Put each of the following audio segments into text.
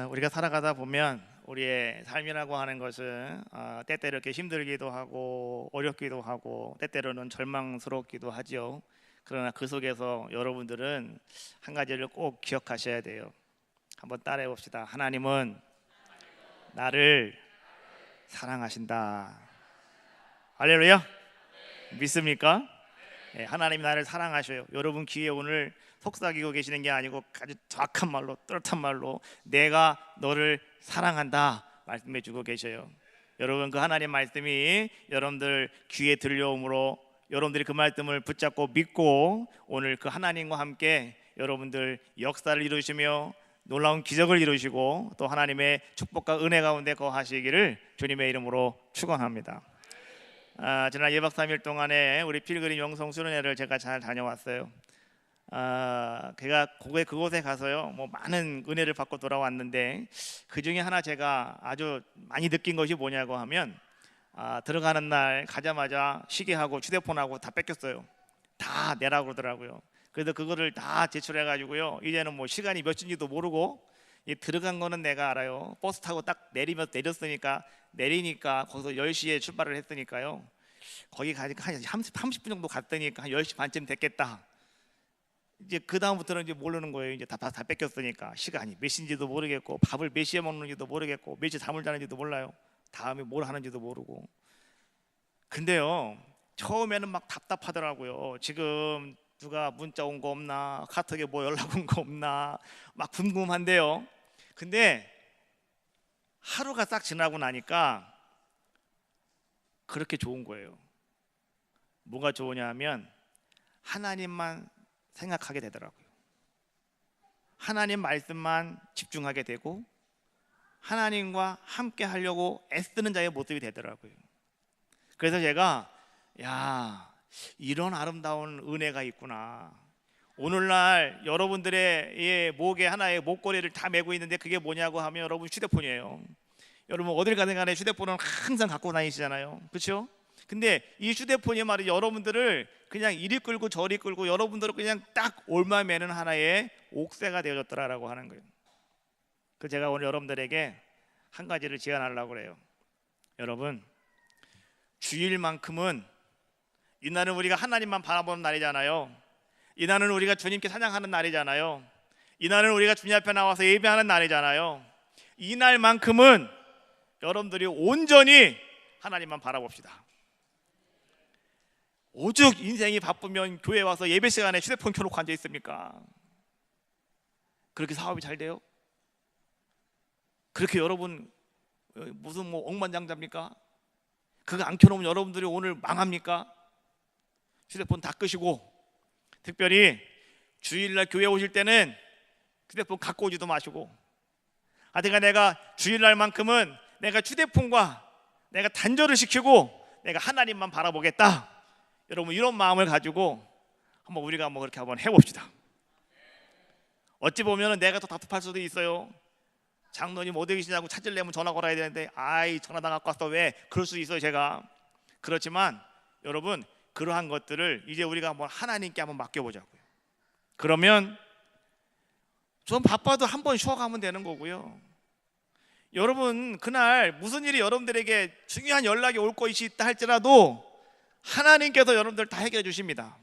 우리가 살아가다 보면 우리의 삶이라고 하는 것은 때때로 이렇게 힘들기도 하고 어렵기도 하고 때때로는 절망스럽기도 하죠. 그러나 그 속에서 여러분들은 한 가지를 꼭 기억하셔야 돼요. 한번 따라해 봅시다. 하나님은 나를 사랑하신다. 할렐루야. 믿습니까? 네, 하나님이 나를 사랑하셔요. 여러분 귀에 오늘 속삭이고 계시는 게 아니고 아주 정확한 말로, 뚜렷한 말로 내가 너를 사랑한다 말씀해 주고 계셔요. 여러분 그 하나님 말씀이 여러분들 귀에 들려오므로 여러분들이 그 말씀을 붙잡고 믿고 오늘 그 하나님과 함께 여러분들 역사를 이루시며 놀라운 기적을 이루시고 또 하나님의 축복과 은혜 가운데 거하시기를 주님의 이름으로 축원합니다. 지난 2박 3일 동안에 우리 필그림 영성 수련회를 제가 잘 다녀왔어요. 제가 그곳에 가서요 많은 은혜를 받고 돌아왔는데 그 중에 하나 제가 아주 많이 느낀 것이 뭐냐고 하면 들어가는 날 가자마자 시계하고 휴대폰하고 다 뺏겼어요. 다 내라고 그러더라고요. 그래서 그거를 다 제출해 가지고요 이제는 시간이 몇 시인지도 모르고 들어간 거는 내가 알아요. 버스 타고 딱 내리니까 거기서 10시에 출발을 했으니까요 거기 가니까 한 30분 정도 갔더니까 한 10시 반쯤 됐겠다. 이제 그 다음부터는 이제 모르는 거예요. 이제 다 뺏겼으니까 시간이 몇 시인지도 모르겠고 밥을 몇 시에 먹는지도 모르겠고 몇 시에 잠을 자는지도 몰라요. 다음에 뭘 하는지도 모르고. 근데요 처음에는 막 답답하더라고요. 지금 누가 문자 온 거 없나, 카톡에 연락 온 거 없나 막 궁금한데요. 근데 하루가 싹 지나고 나니까 그렇게 좋은 거예요. 뭐가 좋으냐 하면 하나님만 생각하게 되더라고요. 하나님 말씀만 집중하게 되고 하나님과 함께 하려고 애쓰는 자의 모습이 되더라고요. 그래서 제가 이런 아름다운 은혜가 있구나. 오늘날 여러분들의 목에 하나의 목걸이를 다 메고 있는데 그게 뭐냐고 하면 여러분 휴대폰이에요. 여러분 어딜 가든 간에 휴대폰은 항상 갖고 다니시잖아요. 그렇죠? 근데 이 휴대폰이 말이죠 여러분들을 그냥 이리 끌고 저리 끌고 여러분들을 그냥 딱 올마매는 하나의 옥새가 되어졌더라라고 하는 거예요. 그 제가 오늘 여러분들에게 한 가지를 제안하려고 그래요. 여러분 주일만큼은 이날은 우리가 하나님만 바라보는 날이잖아요. 이날은 우리가 주님께 찬양하는 날이잖아요. 이날은 우리가 주님 앞에 나와서 예배하는 날이잖아요. 이날만큼은 여러분들이 온전히 하나님만 바라봅시다. 오죽 인생이 바쁘면 교회 와서 예배 시간에 휴대폰 켜놓고 앉아 있습니까? 그렇게 사업이 잘 돼요? 그렇게 여러분 무슨 억만장자입니까? 그거 안 켜놓으면 여러분들이 오늘 망합니까? 휴대폰 다 끄시고 특별히 주일날 교회 오실 때는 휴대폰 갖고 오지도 마시고 하여튼 내가 주일날만큼은 내가 휴대폰과 내가 단절을 시키고 내가 하나님만 바라보겠다. 여러분 이런 마음을 가지고 한번 우리가 그렇게 한번 해봅시다. 어찌 보면 내가 더 답답할 수도 있어요. 장로님 어디 계시냐고 찾으려면 전화 걸어야 되는데 전화 다 갖고 왔어 왜? 그럴 수 있어요 제가. 그렇지만 여러분 그러한 것들을 이제 우리가 한번 하나님께 한번 맡겨보자고요. 그러면 좀 바빠도 한번 쉬어가면 되는 거고요. 여러분 그날 무슨 일이 여러분들에게 중요한 연락이 올 것이 있다 할지라도 하나님께서 여러분들 다 해결해 주십니다.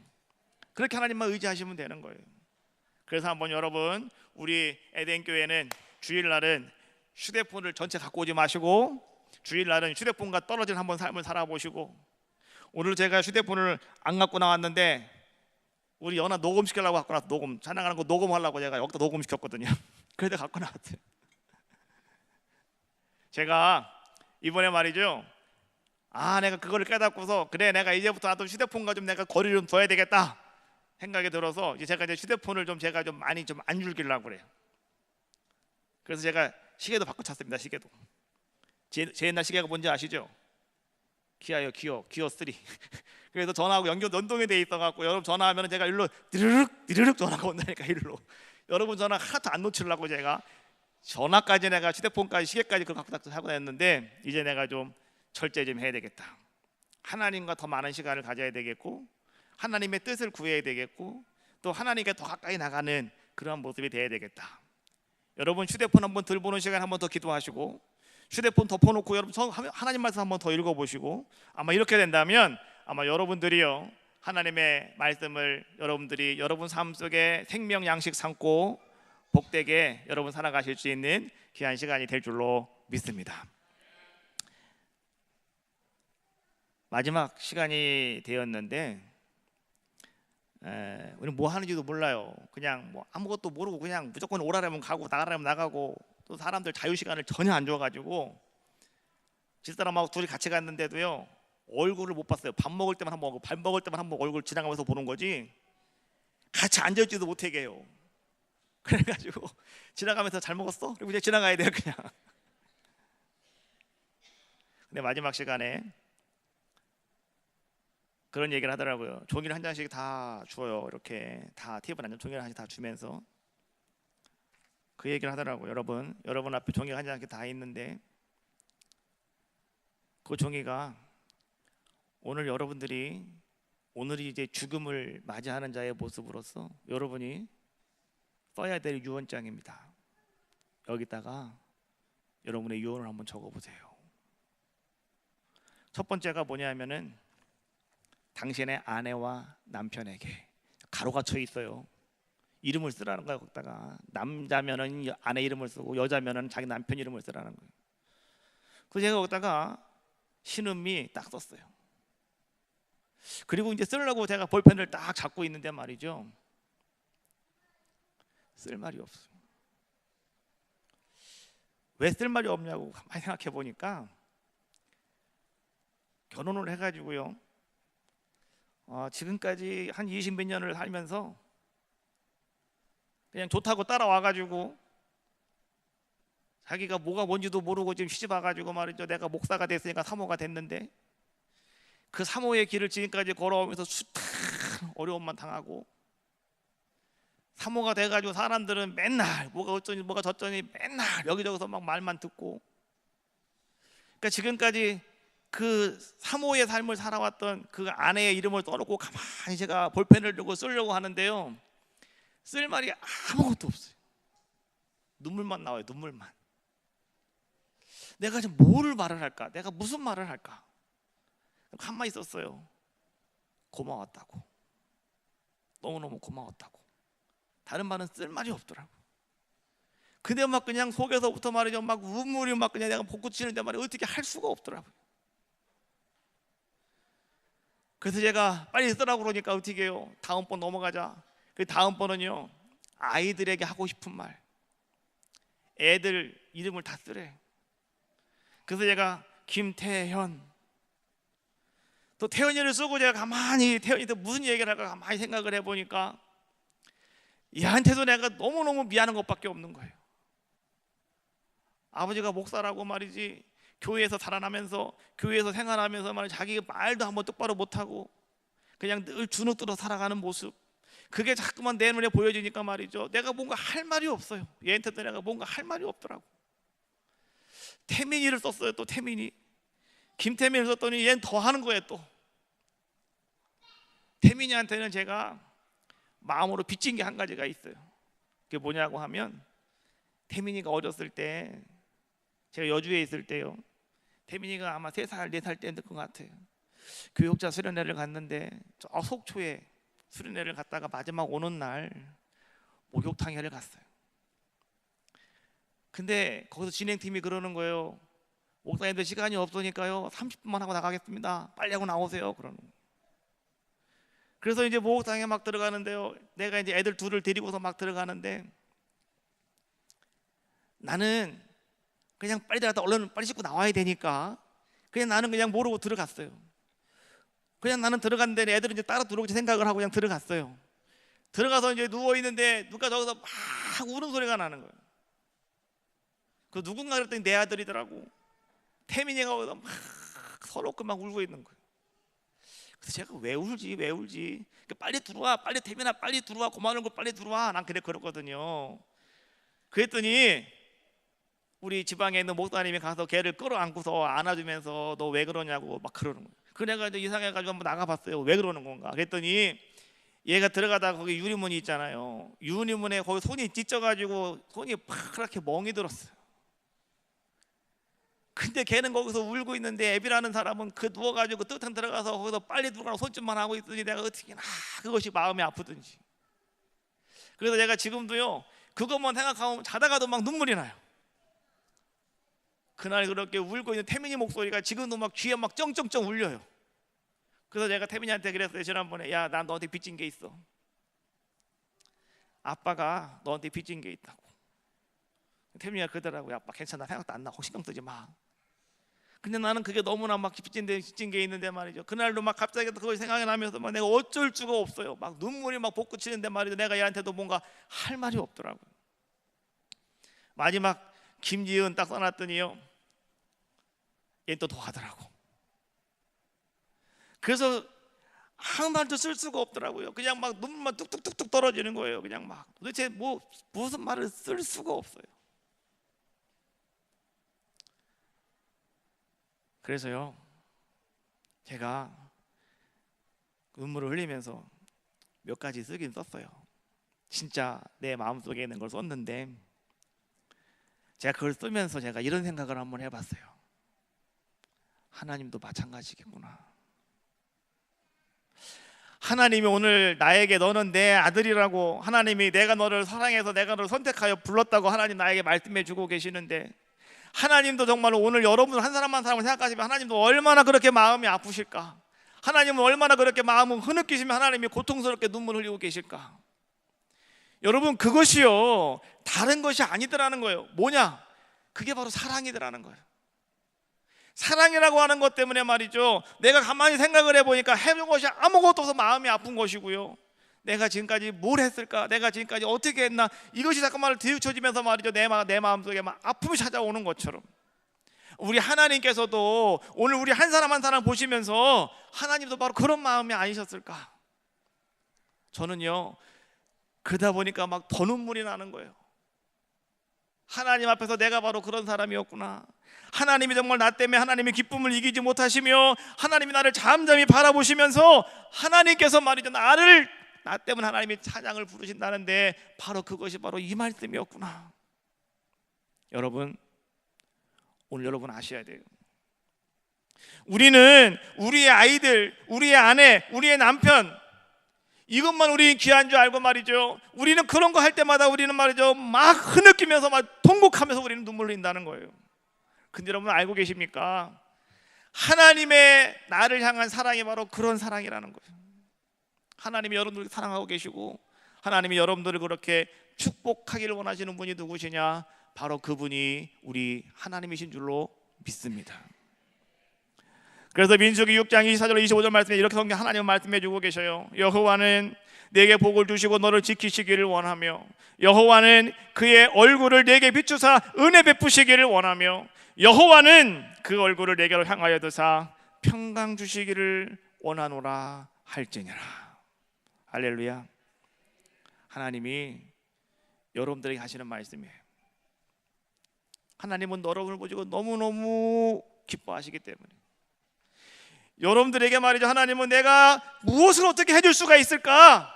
그렇게 하나님만 의지하시면 되는 거예요. 그래서 한번 여러분 우리 에덴교회는 주일날은 휴대폰을 전체 갖고 오지 마시고 주일날은 휴대폰과 떨어진 한번 삶을 살아보시고 오늘 제가 휴대폰을 안 갖고 나왔는데 우리 연아 녹음시키려고 갖고 나왔어. 찬양하는 거 녹음하려고 제가 여기다 녹음시켰거든요. 그래서 갖고 나왔어요. 제가 이번에 말이죠 내가 그거를 깨닫고서 그래 내가 이제부터 나도 휴대폰과 좀 내가 거리를 좀 둬야 되겠다 생각이 들어서 이제 제가 휴대폰을 제가 많이 안 줄이려고 그래요. 그래서 제가 시계도 바꿔쳤습니다. 시계도 제 옛날 시계가 뭔지 아시죠? 기아요. 기어 3. 그래서 전화하고 연동이 돼 있어갖고 여러분 전화하면 제가 일로 드르륵 전화가 온다니까 일로. 여러분 전화 하나도 안 놓치려고 제가 전화까지 내가 휴대폰까지 시계까지 그걸 갖고 하고 다녔는데 이제 내가 좀 철저히 좀 해야 되겠다. 하나님과 더 많은 시간을 가져야 되겠고 하나님의 뜻을 구해야 되겠고 또 하나님께 더 가까이 나가는 그런 모습이 돼야 되겠다. 여러분 휴대폰 한번 들보는 시간 한번 더 기도하시고, 휴대폰 덮어놓고 여러분 하나님 말씀 한번 더 읽어보시고, 아마 이렇게 된다면 아마 여러분들이요 하나님의 말씀을 여러분들이 여러분 삶 속에 생명 양식 삼고 복되게 여러분 살아가실 수 있는 귀한 시간이 될 줄로 믿습니다. 마지막 시간이 되었는데 우리는 뭐 하는지도 몰라요. 그냥 뭐 아무것도 모르고 그냥 무조건 오라라면 가고 나가라면 나가고, 또 사람들 자유시간을 전혀 안 줘가지고 집사람하고 둘이 같이 갔는데도요 얼굴을 못 봤어요. 밥 먹을 때만 한번 보고 밥 먹을 때만 한번 얼굴 지나가면서 보는 거지 같이 앉아있지도 못하게 해요. 그래가지고 지나가면서 잘 먹었어? 그리고 이제 지나가야 돼요 그냥. 근데 마지막 시간에 그런 얘기를 하더라고요. 종이를 한 장씩 다 주어요. 이렇게 다 테이블 앉아 종이를 한 장씩 다 주면서 그 얘기를 하더라고요. 여러분 앞에 종이가 한 장씩 다 있는데 그 종이가 오늘이 이제 죽음을 맞이하는 자의 모습으로서 여러분이 써야 될 유언장입니다. 여기다가 여러분의 유언을 한번 적어보세요. 첫 번째가 뭐냐면은 당신의 아내와 남편에게 가로가 쳐 있어요. 이름을 쓰라는 거예요. 거기다가 남자면은 아내 이름을 쓰고 여자면은 자기 남편 이름을 쓰라는 거예요. 그래서 제가 거기다가 신음이 딱 썼어요. 그리고 이제 쓰려고 제가 볼펜을 딱 잡고 있는데 말이죠, 쓸 말이 없어요. 왜 쓸 말이 없냐고 가만히 생각해 보니까 결혼을 해가지고요 지금까지 한 20몇 년을 살면서 그냥 좋다고 따라와가지고 자기가 뭐가 뭔지도 모르고 지금 시집 와가지고 말이죠, 내가 목사가 됐으니까 사모가 됐는데 그 사모의 길을 지금까지 걸어오면서 숱한 어려움만 당하고, 사모가 돼가지고 사람들은 맨날 뭐가 어쩌니 뭐가 저쩌니 맨날 여기저기서 막 말만 듣고, 그러니까 지금까지 그 사모의 삶을 살아왔던 그 아내의 이름을 써놓고 가만히 제가 볼펜을 들고 쓰려고 하는데요 쓸 말이 아무것도 없어요. 눈물만 나와요. 눈물만. 내가 지금 뭐를 말을 할까? 내가 무슨 말을 할까? 가만히 있었어요. 고마웠다고, 너무너무 고마웠다고. 다른 말은 쓸 말이 없더라고. 근데 막 그냥 속에서부터 말이죠 막 눈물이 막 그냥 내가 복구 치는데 말이야 어떻게 할 수가 없더라고요. 그래서 제가 빨리 쓰라고 그러니까 어떻게 해요? 다음번 넘어가자. 그 다음번은요 아이들에게 하고 싶은 말, 애들 이름을 다 쓰래. 그래서 제가 김태현, 또 태현이를 쓰고 제가 가만히 태현이한테 무슨 얘기를 할까 가만히 생각을 해보니까 얘한테도 내가 너무너무 미안한 것밖에 없는 거예요. 아버지가 목사라고 말이지 교회에서 살아나면서 교회에서 생활하면서 말이지 자기 말도 한번 똑바로 못하고 그냥 늘 주눅들어 살아가는 모습, 그게 자꾸만 내 눈에 보여지니까 말이죠 내가 뭔가 할 말이 없어요. 얘한테도 내가 뭔가 할 말이 없더라고. 태민이를 썼어요. 또 태민이, 김태민을 썼더니 얘는 더 하는 거예요. 또 태민이한테는 제가 마음으로 빚진 게 한 가지가 있어요. 그게 뭐냐고 하면 태민이가 어렸을 때 제가 여주에 있을 때요 태민이가 아마 3살 4살 때였던 것 같아요. 교육자 수련회를 갔는데 저 속초에 수련회를 갔다가 마지막 오는 날 목욕탕회를 갔어요. 근데 거기서 진행팀이 그러는 거예요. 목사님들 시간이 없으니까요 30분만 하고 나가겠습니다. 빨리 하고 나오세요. 그러는 거예요. 그래서 이제 목욕탕에 막 들어가는데요 내가 이제 애들 둘을 데리고서 막 들어가는데 나는 그냥 빨리 들어갔다 얼른 빨리 씻고 나와야 되니까 그냥 나는 그냥 모르고 들어갔어요. 그냥 나는 들어갔는데 애들은 이제 따라 들어오지 생각을 하고 그냥 들어갔어요. 들어가서 이제 누워있는데 누가 저기서 막 우는 소리가 나는 거예요. 그 누군가 그랬더니 내 아들이더라고. 태민이가 거기서 막 서럽게 막 울고 있는 거예요. 그래서 제가 왜 울지 빨리 들어와, 빨리 태민아 빨리 들어와, 고마운 걸 빨리 들어와. 난 그랬거든요. 그랬더니 우리 지방에 있는 목사님이 가서 걔를 끌어안고서 안아주면서 너 왜 그러냐고 막 그러는 거예요. 그 내가 이제 이상해가지고 한번 나가봤어요. 왜 그러는 건가? 그랬더니 얘가 들어가다가 거기 유리문이 있잖아요. 유리문에 거기 손이 찢어가지고 손이 파랗게 멍이 들었어요. 근데 걔는 거기서 울고 있는데 애비라는 사람은 그 누워가지고 뜨뜻한 들어가서 거기서 빨리 들어가라고 손짓만 하고 있더니 내가 어떻게 그것이 마음이 아프든지. 그래서 내가 지금도요 그것만 생각하면 자다가도 막 눈물이 나요. 그날 그렇게 울고 있는 태민이 목소리가 지금도 막 귀에 막 쩡쩡쩡 울려요. 그래서 내가 태민이한테 그랬어요. 지난번에 야, 난 너한테 빚진 게 있어. 아빠가 너한테 빚진 게 있다고. 태민이가 그러더라고요. 아빠 괜찮아, 생각도 안 나고 신경 쓰지 마. 근데 나는 그게 너무나 막 빚진 게 있는데 말이죠. 그날도 막 갑자기 그걸 생각이 나면서 막 내가 어쩔 수가 없어요. 막 눈물이 막 솟구치는데 말이죠. 내가 얘한테도 뭔가 할 말이 없더라고요. 마지막 김지은 딱 써놨더니요, 얘 또 더 하더라고. 그래서 아무 말도 쓸 수가 없더라고요. 그냥 막 눈물만 뚝뚝뚝뚝 떨어지는 거예요. 그냥 막 도대체 무슨 말을 쓸 수가 없어요. 그래서요 제가 눈물을 흘리면서 몇 가지 쓰긴 썼어요. 진짜 내 마음속에 있는 걸 썼는데, 제가 그걸 쓰면서 제가 이런 생각을 한번 해봤어요. 하나님도 마찬가지겠구나. 하나님이 오늘 나에게 너는 내 아들이라고, 하나님이 내가 너를 사랑해서 내가 너를 선택하여 불렀다고 하나님 나에게 말씀해 주고 계시는데, 하나님도 정말 오늘 여러분 한 사람 한 사람을 생각하시면 하나님도 얼마나 그렇게 마음이 아프실까? 하나님은 얼마나 그렇게 마음을 흐느끼시면 하나님이 고통스럽게 눈물 흘리고 계실까? 여러분, 그것이요 다른 것이 아니더라는 거예요. 뭐냐? 그게 바로 사랑이더라는 거예요. 사랑이라고 하는 것 때문에 말이죠, 내가 가만히 생각을 해보니까 해본 것이 아무것도 없어서 마음이 아픈 것이고요, 내가 지금까지 뭘 했을까, 내가 지금까지 어떻게 했나, 이것이 잠깐만 뒤우쳐지면서 말이죠, 내 마음속에 막 아픔이 찾아오는 것처럼, 우리 하나님께서도 오늘 우리 한 사람 한 사람 보시면서 하나님도 바로 그런 마음이 아니셨을까? 저는요 그러다 보니까 막 더 눈물이 나는 거예요. 하나님 앞에서 내가 바로 그런 사람이었구나. 하나님이 정말 나 때문에 하나님의 기쁨을 이기지 못하시며 하나님이 나를 잠잠히 바라보시면서 하나님께서 말이죠, 나 때문에 하나님이 찬양을 부르신다는데 바로 그것이 바로 이 말씀이었구나. 여러분, 오늘 여러분 아셔야 돼요. 우리는 우리의 아이들, 우리의 아내, 우리의 남편, 이것만 우리 귀한 줄 알고 말이죠, 우리는 그런 거 할 때마다 우리는 말이죠 막 흐느끼면서 막 통곡하면서 우리는 눈물 흘린다는 거예요. 근데 여러분 알고 계십니까? 하나님의 나를 향한 사랑이 바로 그런 사랑이라는 거예요. 하나님이 여러분들을 사랑하고 계시고 하나님이 여러분들을 그렇게 축복하기를 원하시는 분이 누구시냐? 바로 그분이 우리 하나님이신 줄로 믿습니다. 그래서 민수기 6장 24절 25절 말씀에 이렇게 성경 하나님은 말씀해 주고 계셔요. 여호와는 내게 복을 주시고 너를 지키시기를 원하며, 여호와는 그의 얼굴을 내게 비추사 은혜 베푸시기를 원하며, 여호와는 그 얼굴을 내게로 향하여 드사 평강 주시기를 원하노라 할지니라. 할렐루야. 하나님이 여러분들에게 하시는 말씀이에요. 하나님은 여러분을 보시고 너무너무 기뻐하시기 때문에, 여러분들에게 말이죠, 하나님은 내가 무엇을 어떻게 해줄 수가 있을까?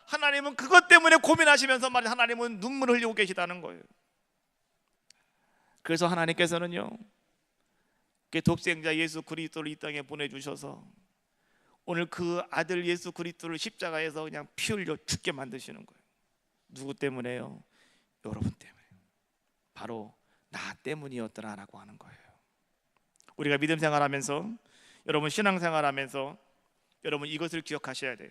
하나님은 그것 때문에 고민하시면서 말이죠, 하나님은 눈물을 흘리고 계시다는 거예요. 그래서 하나님께서는요 그 독생자 예수 그리스도를 이 땅에 보내주셔서 오늘 그 아들 예수 그리스도를 십자가에서 그냥 피 흘려 죽게 만드시는 거예요. 누구 때문에요? 여러분 때문에. 바로 나 때문이었더라라고 하는 거예요. 우리가 믿음 생활하면서, 여러분 신앙생활하면서 여러분 이것을 기억하셔야 돼요.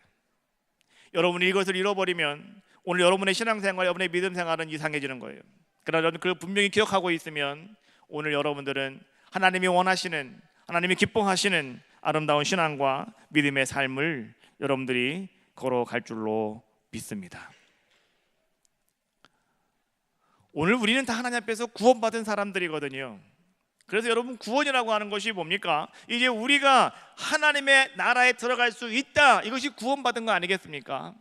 여러분이 이것을 잃어버리면 오늘 여러분의 신앙생활, 여러분의 믿음생활은 이상해지는 거예요. 그러나 여러분 그걸 분명히 기억하고 있으면 오늘 여러분들은 하나님이 원하시는, 하나님이 기뻐하시는 아름다운 신앙과 믿음의 삶을 여러분들이 걸어갈 줄로 믿습니다. 오늘 우리는 다 하나님 앞에서 구원받은 사람들이거든요. 그래서 여러분 구원이라고 하는 것이 뭡니까? 이제 우리가 하나님의 나라에 들어갈 수 있다, 이것이 구원받은 거 아니겠습니까?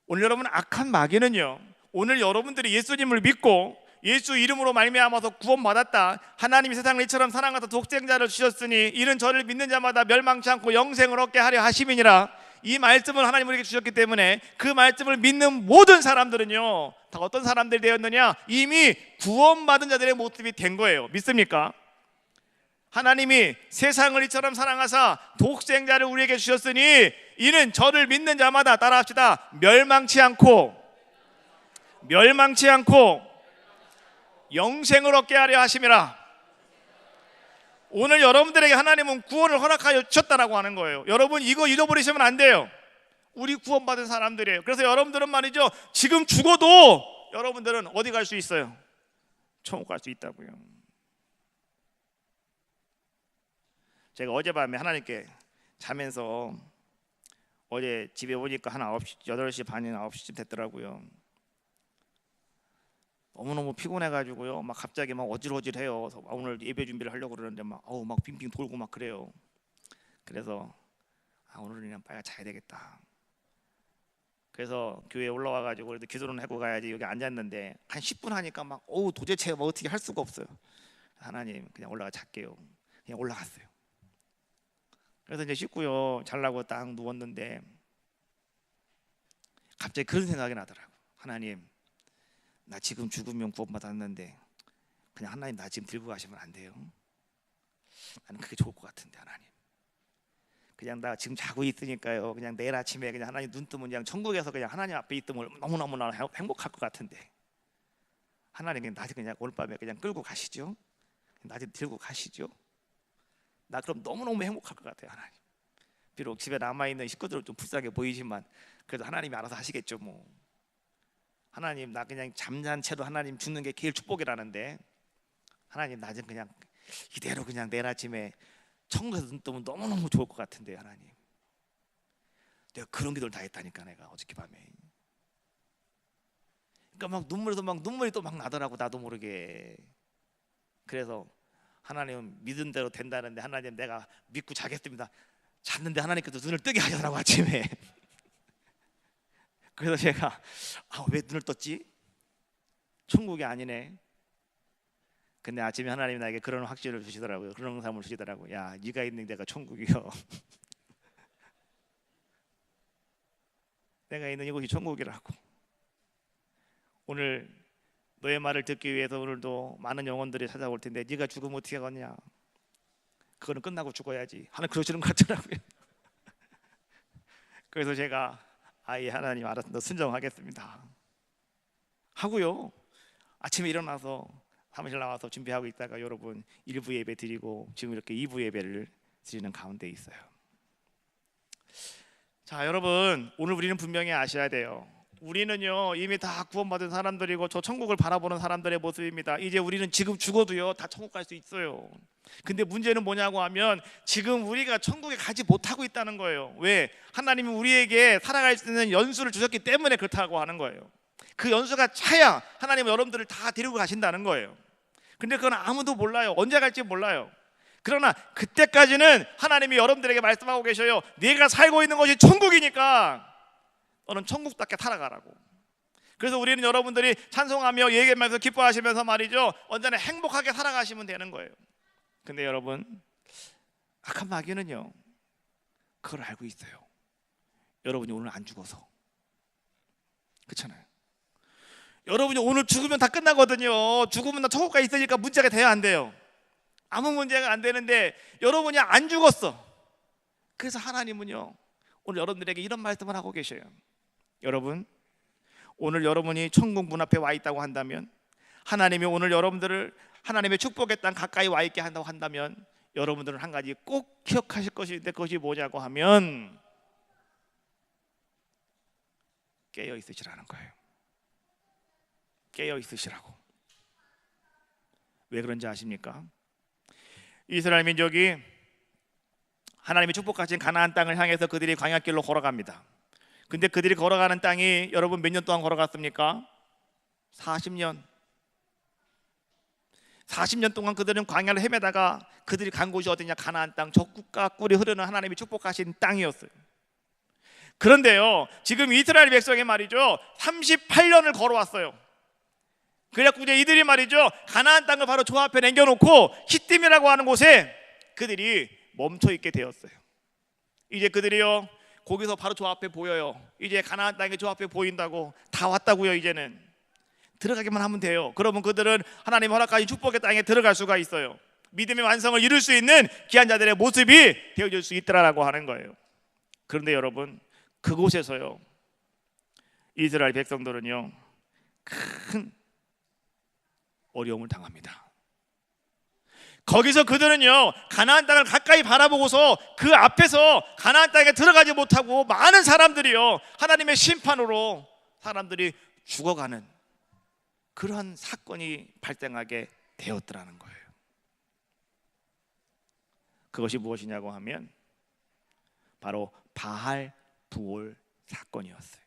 오늘 여러분 악한 마귀는요, 오늘 여러분들이 예수님을 믿고 예수 이름으로 말미암아서 구원받았다, 하나님이 세상을 이처럼 사랑하사 독생자를 주셨으니 이는 저를 믿는 자마다 멸망치 않고 영생을 얻게 하려 하심이니라, 이 말씀을 하나님 우리에게 주셨기 때문에 그 말씀을 믿는 모든 사람들은요 다 어떤 사람들이 되었느냐? 이미 구원받은 자들의 모습이 된 거예요. 믿습니까? 하나님이 세상을 이처럼 사랑하사 독생자를 우리에게 주셨으니 이는 저를 믿는 자마다, 따라합시다, 멸망치 않고 영생을 얻게 하려 하심이라. 오늘 여러분들에게 하나님은 구원을 허락하여 주셨다라고 하는 거예요. 여러분 이거 잊어버리시면 안 돼요. 우리 구원받은 사람들이에요. 그래서 여러분들은 말이죠, 지금 죽어도 여러분들은 어디 갈 수 있어요? 천국 갈 수 있다고요. 제가 어젯밤에 하나님께 자면서, 어제 집에 오니까 한 8시 반이나 9시쯤 됐더라고요. 너무너무 피곤해가지고요, 막 갑자기 막 어질어질해요. 오늘 예배 준비를 하려고 그러는데 막 빙빙 돌고 막 그래요. 그래서 오늘은 그냥 빨리 자야 되겠다. 그래서 교회에 올라와가지고 그래도 기도는 하고 가야지 여기 앉았는데 한 10분 하니까 막 도대체 뭐 어떻게 할 수가 없어요. 하나님 그냥 올라가 잘게요. 그냥 올라갔어요. 그래서 이제 씻고요 자려고 딱 누웠는데 갑자기 그런 생각이 나더라고. 하나님, 나 지금 죽으면 구원받았는데 그냥 하나님 나 지금 들고 가시면 안 돼요? 나는 그게 좋을 것 같은데 하나님, 그냥 나 지금 자고 있으니까요 그냥 내일 아침에 그냥 하나님 눈 뜨면 그냥 천국에서 그냥 하나님 앞에 있으면 너무너무나 행복할 것 같은데 하나님 그냥 나 그냥 오늘 밤에 그냥 끌고 가시죠. 나 좀 들고 가시죠. 나 그럼 너무너무 행복할 것 같아요. 하나님, 비록 집에 남아있는 식구들은 좀 불쌍해 보이지만 그래도 하나님이 알아서 하시겠죠. 뭐 하나님, 나 그냥 잠잔 채로 하나님 죽는 게 제일 축복이라는데 하나님 나 좀 그냥 이대로 그냥 내일 아침에 천국에서 눈 뜨면 너무너무 좋을 것 같은데 하나님. 내가 그런 기도를 다 했다니까 내가 어저께 밤에. 그러니까 막 눈물이 또 막 나더라고 나도 모르게. 그래서 하나님은 믿은 대로 된다는데 하나님 내가 믿고 자겠습니다. 잤는데 하나님께서 눈을 뜨게 하시더라고 아침에. 그래서 제가 왜 눈을 떴지? 천국이 아니네. 근데 아침에 하나님이 나에게 그런 확신을 주시더라고요. 그런 삶을 주시더라고요. 야, 네가 있는 데가 천국이요. 내가 있는 이곳이 천국이라고. 오늘 너의 말을 듣기 위해서 오늘도 많은 영혼들이 찾아올 텐데 네가 죽으면 어떻게 하겠냐? 그거는 끝나고 죽어야지 하는 그러시는 것 같더라고요. 그래서 제가 예 하나님 알았습니다. 순종하겠습니다 하고요, 아침에 일어나서 사무실 나와서 준비하고 있다가 여러분 1부 예배 드리고 지금 이렇게 2부 예배를 드리는 가운데 있어요. 자, 여러분 오늘 우리는 분명히 아셔야 돼요. 우리는요 이미 다 구원받은 사람들이고 저 천국을 바라보는 사람들의 모습입니다. 이제 우리는 지금 죽어도요 다 천국 갈 수 있어요. 근데 문제는 뭐냐고 하면 지금 우리가 천국에 가지 못하고 있다는 거예요. 왜? 하나님이 우리에게 살아갈 수 있는 연수를 주셨기 때문에 그렇다고 하는 거예요. 그 연수가 차야 하나님은 여러분들을 다 데리고 가신다는 거예요. 근데 그건 아무도 몰라요. 언제 갈지 몰라요. 그러나 그때까지는 하나님이 여러분들에게 말씀하고 계셔요. 네가 살고 있는 것이 천국이니까 너는 천국답게 살아가라고. 그래서 우리는 여러분들이 찬송하며 얘기하면서 기뻐하시면서 말이죠, 언제나 행복하게 살아가시면 되는 거예요. 근데 여러분, 악한 마귀는요 그걸 알고 있어요. 여러분이 오늘 안 죽어서. 그렇잖아요. 여러분이 오늘 죽으면 다 끝나거든요. 죽으면 나 천국가 있으니까 문제가 돼야 안 돼요. 아무 문제가 안 되는데 여러분이 안 죽었어. 그래서 하나님은요 오늘 여러분들에게 이런 말씀을 하고 계셔요. 여러분, 오늘 여러분이 천국 문 앞에 와 있다고 한다면, 하나님이 오늘 여러분들을 하나님의 축복의 땅 가까이 와 있게 한다고 한다면 여러분들은 한 가지 꼭 기억하실 것이 있는데 그것이 뭐냐고 하면 깨어 있으시라는 거예요. 깨어 있으시라고. 왜 그런지 아십니까? 이스라엘 민족이 하나님의 축복하신 가나안 땅을 향해서 그들이 광야길로 걸어갑니다. 근데 그들이 걸어가는 땅이 여러분 몇 년 동안 걸어갔습니까? 40년. 40년 동안 그들은 광야를 헤매다가 그들이 간 곳이 어디냐? 가나안 땅, 적국과 꿀이 흐르는 하나님이 축복하신 땅이었어요. 그런데요 지금 이스라엘 백성이 말이죠 38년을 걸어왔어요. 그래갖고 이제 이들이 말이죠 가나안 땅을 바로 저 앞에 남겨놓고 히팀이라고 하는 곳에 그들이 멈춰 있게 되었어요. 이제 그들이요 거기서 바로 저 앞에 보여요. 이제 가나안 땅이 저 앞에 보인다고. 다 왔다고요. 이제는 들어가기만 하면 돼요. 그러면 그들은 하나님 허락하신 축복의 땅에 들어갈 수가 있어요. 믿음의 완성을 이룰 수 있는 귀한 자들의 모습이 되어질 수 있더라라고 하는 거예요. 그런데 여러분, 그곳에서요, 이스라엘 백성들은요, 큰 어려움을 당합니다. 거기서 그들은요, 가나안 땅을 가까이 바라보고서 그 앞에서 가나안 땅에 들어가지 못하고 많은 사람들이요, 하나님의 심판으로 사람들이 죽어가는 그러한 사건이 발생하게 되었더라는 거예요. 그것이 무엇이냐고 하면 바로 바알 부올 사건이었어요.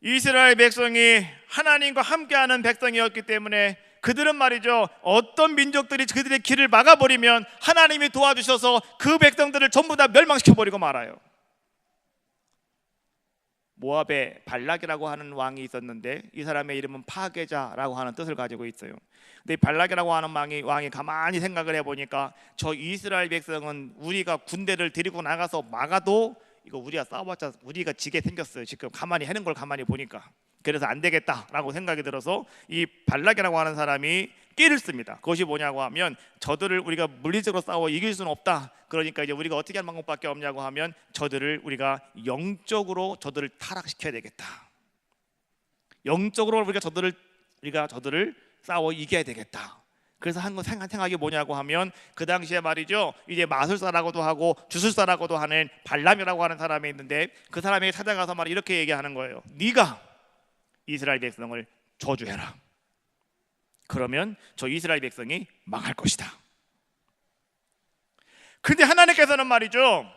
이스라엘 백성이 하나님과 함께하는 백성이었기 때문에 그들은 말이죠, 어떤 민족들이 그들의 길을 막아버리면 하나님이 도와주셔서 그 백성들을 전부 다 멸망시켜버리고 말아요. 모압의 발락이라고 하는 왕이 있었는데 이 사람의 이름은 파괴자라고 하는 뜻을 가지고 있어요. 근데 발락이라고 하는 왕이 가만히 생각을 해보니까 저 이스라엘 백성은 우리가 군대를 데리고 나가서 막아도 이거 우리가 싸워봤자 우리가 지게 생겼어요. 지금 가만히 하는 걸 가만히 보니까. 그래서 안 되겠다라고 생각이 들어서 이 발락이라고 하는 사람이 끼를 씁니다. 그것이 뭐냐고 하면 저들을 우리가 물리적으로 싸워 이길 수는 없다. 그러니까 이제 우리가 어떻게 하는 방법밖에 없냐고 하면 저들을 우리가 영적으로 저들을 타락시켜야 되겠다. 영적으로 우리가 저들을 싸워 이겨야 되겠다. 그래서 한 생각이 뭐냐고 하면 그 당시에 말이죠, 이제 마술사라고도 하고 주술사라고도 하는 발람이라고 하는 사람이 있는데 그 사람에게 찾아가서 말 이렇게 얘기하는 거예요. 네가 이스라엘 백성을 저주해라. 그러면 저 이스라엘 백성이 망할 것이다. 근데 하나님께서는 말이죠,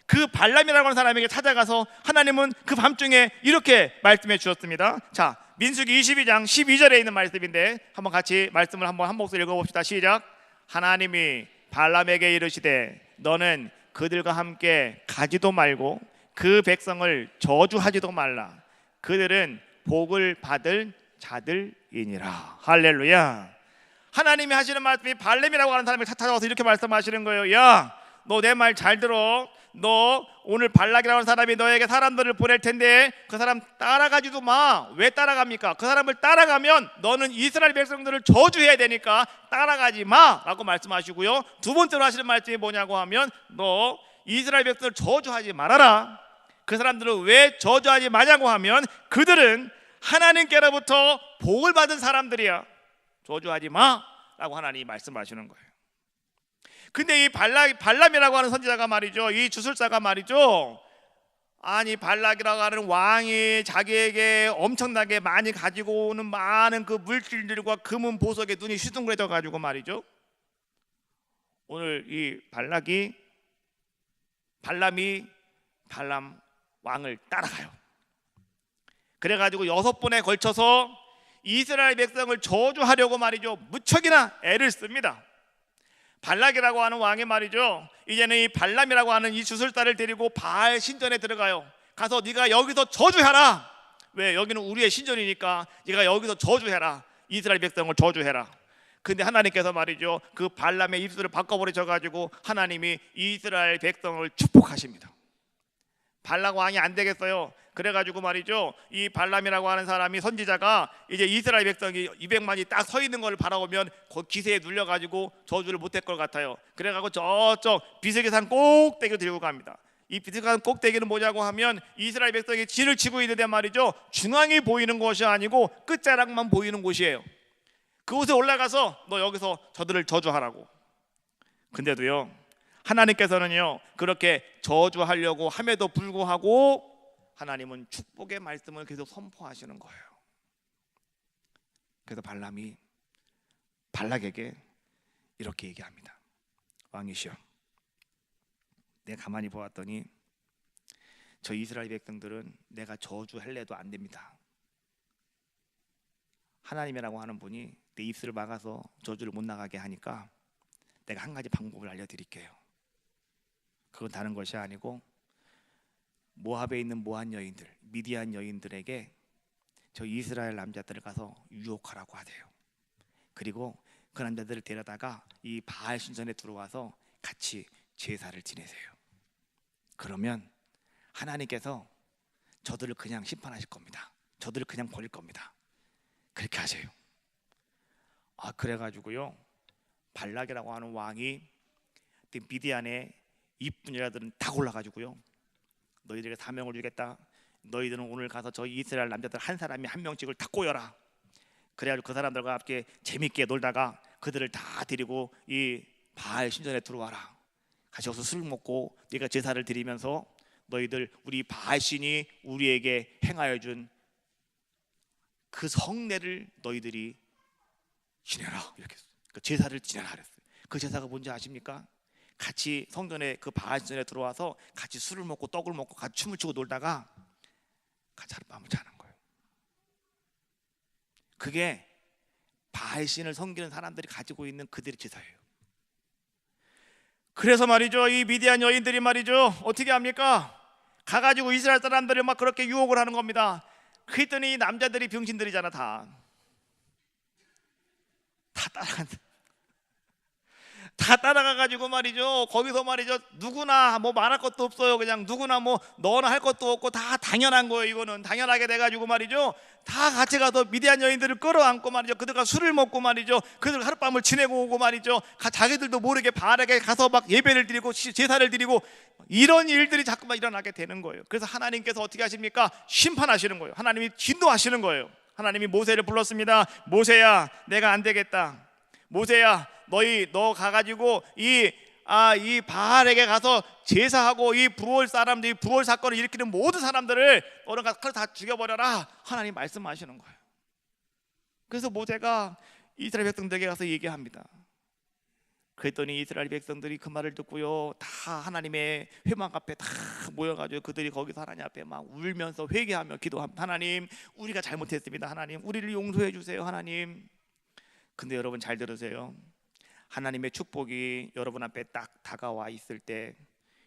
그 발람이라고 하는 사람에게 찾아가서 하나님은 그 밤중에 이렇게 말씀해 주셨습니다. 자, 민수기 22장 12절에 있는 말씀인데 한번 같이 말씀을 한 목소리 읽어봅시다. 시작. 하나님이 발람에게 이르시되 너는 그들과 함께 가지도 말고 그 백성을 저주하지도 말라. 그들은 복을 받을 자들이니라. 할렐루야. 하나님이 하시는 말씀이 발람이라고 하는 사람을 찾아와서 이렇게 말씀하시는 거예요. 야, 너 내 말 잘 들어. 너 오늘 발락이라고 하는 사람이 너에게 사람들을 보낼 텐데 그 사람 따라가지도 마. 왜 따라갑니까? 그 사람을 따라가면 너는 이스라엘 백성들을 저주해야 되니까 따라가지 마 라고 말씀하시고요. 두 번째로 하시는 말씀이 뭐냐고 하면 너 이스라엘 백성을 저주하지 말아라. 그 사람들은 왜 저주하지 마냐고 하면 그들은 하나님께로부터 복을 받은 사람들이야. 저주하지 마 라고 하나님이 말씀하시는 거예요. 근데 이 발람이라고 하는 선지자가 말이죠, 이 주술사가 말이죠, 아니 발락이라고 하는 왕이 자기에게 엄청나게 많이 가지고 오는 많은 그 물질들과 금은 보석에 눈이 휘둥그레져 가지고 말이죠, 오늘 이 발람이 발람 왕을 따라가요. 그래가지고 6번에 걸쳐서 이스라엘 백성을 저주하려고 말이죠, 무척이나 애를 씁니다. 발락이라고 하는 왕이 말이죠, 이제는 이 발람이라고 하는 이 주술사를 데리고 바알 신전에 들어가요. 가서 네가 여기서 저주해라. 왜? 여기는 우리의 신전이니까 네가 여기서 저주해라. 이스라엘 백성을 저주해라. 근데 하나님께서 말이죠, 그 발람의 입술을 바꿔버리셔 가지고 하나님이 이스라엘 백성을 축복하십니다. 발락 왕이 안 되겠어요. 그래가지고 말이죠, 이 발람이라고 하는 사람이 선지자가 이제 이스라엘 백성이 200만이 딱 서 있는 걸 바라보면 그 기세에 눌려가지고 저주를 못할 것 같아요. 그래가지고 저쪽 비스기산 꼭대기로 들고 갑니다. 이 비스기산 꼭대기는 뭐냐고 하면 이스라엘 백성이 진을 치고 있는데 말이죠, 중앙이 보이는 곳이 아니고 끝자락만 보이는 곳이에요. 그곳에 올라가서 너 여기서 저들을 저주하라고. 근데도요, 하나님께서는요 그렇게 저주하려고 함에도 불구하고 하나님은 축복의 말씀을 계속 선포하시는 거예요. 그래서 발람이 발락에게 이렇게 얘기합니다. 왕이시여, 내가 가만히 보았더니 저 이스라엘 백성들은 내가 저주할래도 안 됩니다. 하나님이라고 하는 분이 내 입술을 막아서 저주를 못 나가게 하니까 내가 한 가지 방법을 알려드릴게요. 그건 다른 것이 아니고 모압에 있는 모한 여인들, 미디안 여인들에게 저 이스라엘 남자들을 가서 유혹하라고 하대요. 그리고 그 남자들을 데려다가 이 바알 신전에 들어와서 같이 제사를 지내세요. 그러면 하나님께서 저들을 그냥 심판하실 겁니다. 저들을 그냥 버릴 겁니다. 그렇게 하세요. 그래가지고요, 발락이라고 하는 왕이 미디안의 이쁜 여자들은 다 골라가지고요, 너희들에게 사명을 주겠다. 너희들은 오늘 가서 저 이스라엘 남자들 한 사람이 한 명씩을 다 꼬여라. 그래가지고 그 사람들과 함께 재밌게 놀다가 그들을 다 데리고 이 바알 신전에 들어와라. 같이 여기서 술 먹고 네가 제사를 드리면서 너희들 우리 바알 신이 우리에게 행하여 준 그 성례를 너희들이 지내라. 이렇게 그 제사를 지내라 그랬어요. 그 제사가 뭔지 아십니까? 같이 성전에 그 바알 신전에 들어와서 같이 술을 먹고 떡을 먹고 같이 춤을 추고 놀다가 같이 하룻밤을 자는 거예요. 그게 바알 신을 섬기는 사람들이 가지고 있는 그들의 제사예요. 그래서 말이죠, 이 미디안 여인들이 말이죠, 어떻게 합니까? 가가지고 이스라엘 사람들을 막 그렇게 유혹을 하는 겁니다. 그랬더니 남자들이 병신들이잖아. 다 따라간다. 다 따라가가지고 말이죠, 거기서 말이죠, 누구나 뭐 말할 것도 없어요. 그냥 누구나 뭐 너나 할 것도 없고 다 당연한 거예요. 이거는 당연하게 돼가지고 말이죠, 다 같이 가서 미디안 여인들을 끌어안고 말이죠, 그들과 술을 먹고 말이죠, 그들 하룻밤을 지내고 오고 말이죠, 자기들도 모르게 바알에게 가서 막 예배를 드리고 제사를 드리고 이런 일들이 자꾸만 일어나게 되는 거예요. 그래서 하나님께서 어떻게 하십니까? 심판하시는 거예요. 하나님이 진노하시는 거예요. 하나님이 모세를 불렀습니다. 모세야, 내가 안 되겠다. 모세야, 너 가가지고 이 바알에게 가서 제사하고 이 브루얼 사람들이 브루얼 사건을 일으키는 모든 사람들을 너는 가서 다 죽여버려라. 하나님 말씀하시는 거예요. 그래서 모세가 이스라엘 백성들에게 가서 얘기합니다. 그랬더니 이스라엘 백성들이 그 말을 듣고요, 다 하나님의 회막 앞에 다 모여가지고 그들이 거기서 하나님 앞에 막 울면서 회개하며 기도합니다. 하나님, 우리가 잘못했습니다. 하나님, 우리를 용서해 주세요. 하나님. 근데 여러분 잘 들으세요. 하나님의 축복이 여러분 앞에 딱 다가와 있을 때,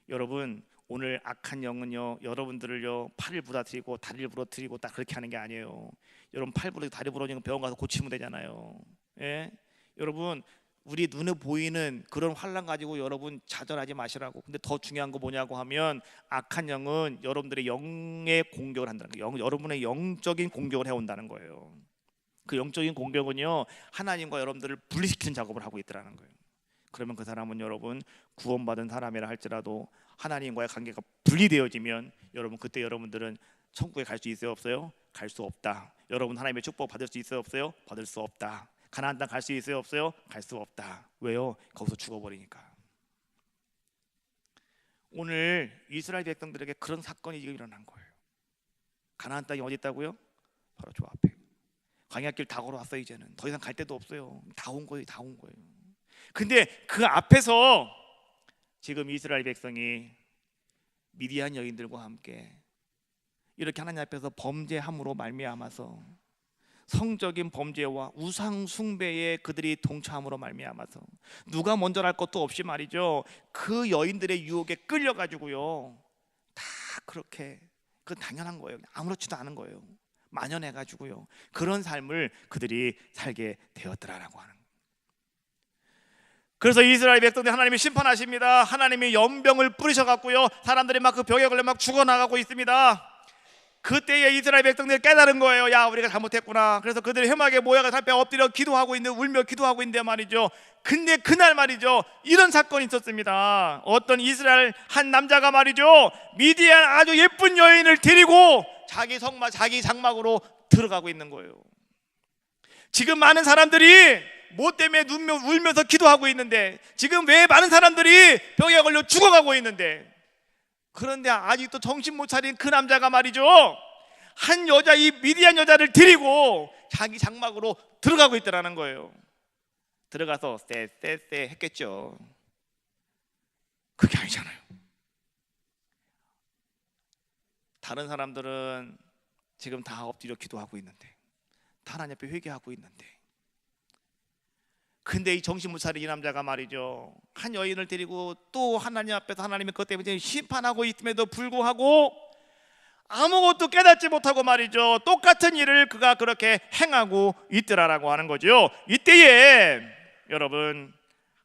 여러분 오늘 악한 영은요, 여러분들을요 팔을 부러뜨리고 다리를 부러뜨리고 딱 그렇게 하는 게 아니에요. 여러분 팔 부러지고 다리 부러지면 병원 가서 고치면 되잖아요. 예? 여러분 우리 눈에 보이는 그런 환난 가지고 여러분 좌절하지 마시라고. 근데 더 중요한 거 뭐냐고 하면, 악한 영은 여러분들의 영의 공격을 한다는 거예요. 여러분의 영적인 공격을 해온다는 거예요. 그 영적인 공격은요, 하나님과 여러분들을 분리시키는 작업을 하고 있더라는 거예요. 그러면 그 사람은 여러분 구원받은 사람이라 할지라도 하나님과의 관계가 분리되어지면 여러분 그때 여러분들은 천국에 갈 수 있어요, 없어요? 갈 수 없다. 여러분 하나님의 축복 받을 수 있어요, 없어요? 받을 수 없다. 가나안 땅 갈 수 있어요, 없어요? 갈 수 없다. 왜요? 거기서 죽어버리니까. 오늘 이스라엘 백성들에게 그런 사건이 지금 일어난 거예요. 가나안 땅이 어디 있다고요? 바로 저 앞에. 광야길 다 걸어왔어요. 이제는 더 이상 갈 데도 없어요. 다 온 거예요. 다 온 거예요. 근데 그 앞에서 지금 이스라엘 백성이 미디안 여인들과 함께 이렇게 하나님 앞에서 범죄함으로 말미암아서, 성적인 범죄와 우상 숭배에 그들이 동참함으로 말미암아서 누가 먼저 할 것도 없이 말이죠, 그 여인들의 유혹에 끌려가지고요 다 그렇게, 그건 당연한 거예요. 아무렇지도 않은 거예요. 만연해가지고요 그런 삶을 그들이 살게 되었더라라고 하는 거예요. 그래서 이스라엘 백성들 하나님이 심판하십니다. 하나님이 연병을 뿌리셔갖고요 사람들이 막 그 병에 걸려 막 죽어나가고 있습니다. 그때에 이스라엘 백성들이 깨달은 거예요. 야, 우리가 잘못했구나. 그래서 그들이 회막에 모여가 살펴 엎드려 기도하고 있는, 울며 기도하고 있는데 말이죠, 근데 그날 말이죠 이런 사건이 있었습니다. 어떤 이스라엘 한 남자가 말이죠 미디안 아주 예쁜 여인을 데리고 자기 자기 장막으로 들어가고 있는 거예요. 지금 많은 사람들이 뭐 때문에 울면서 기도하고 있는데, 지금 왜 많은 사람들이 병에 걸려 죽어가고 있는데, 그런데 아직도 정신 못 차린 그 남자가 말이죠 한 여자, 이 미디안 여자를 데리고 자기 장막으로 들어가고 있더라는 거예요. 들어가서 쎄 했겠죠. 그게 아니잖아요. 다른 사람들은 지금 다 엎드려 기도하고 있는데, 다 하나님 앞에 회개하고 있는데, 근데 이 정신 못 차린 이 남자가 말이죠 한 여인을 데리고 또 하나님 앞에서 하나님의 그것 때문에 심판하고 있음에도 불구하고 아무것도 깨닫지 못하고 말이죠 똑같은 일을 그가 그렇게 행하고 있더라라고 하는 거죠. 이때에 여러분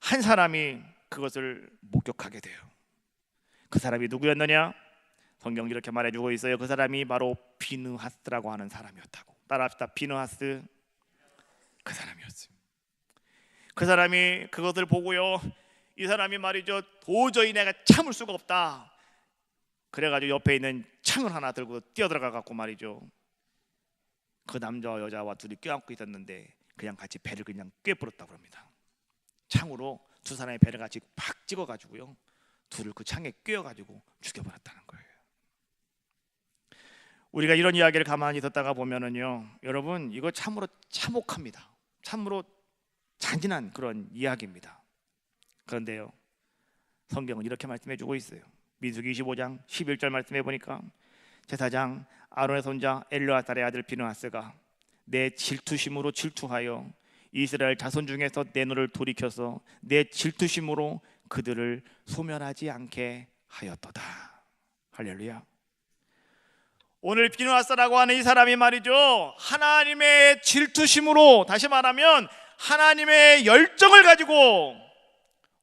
한 사람이 그것을 목격하게 돼요. 그 사람이 누구였느냐? 성경이 이렇게 말해주고 있어요. 그 사람이 바로 비느하스라고 하는 사람이었다고. 따라합시다. 비느하스. 그 사람이었어요. 그 사람이 그것을 보고요, 이 사람이 말이죠, 도저히 내가 참을 수가 없다. 그래가지고 옆에 있는 창을 하나 들고 뛰어들어가 갖고 말이죠, 그 남자와 여자와 둘이 껴안고 있었는데 그냥 같이 배를 그냥 꿰뚫었다고 합니다. 창으로 두 사람의 배를 같이 팍 찍어가지고요, 둘을 그 창에 꿰어가지고 죽여버렸다는 거예요. 우리가 이런 이야기를 가만히 듣다가 보면은요, 여러분, 이거 참으로 참혹합니다. 참으로 잔인한 그런 이야기입니다. 그런데요, 성경은 이렇게 말씀해주고 있어요. 민수기 25장 11절 말씀해 보니까, 제사장 아론의 손자 엘르아살의 아들 비느하스가 내 질투심으로 질투하여 이스라엘 자손 중에서 내 눈을 돌이켜서 내 질투심으로 그들을 소멸하지 않게 하였도다. 할렐루야. 오늘 비느하스라고 하는 이 사람이 말이죠, 하나님의 질투심으로, 다시 말하면 하나님의 열정을 가지고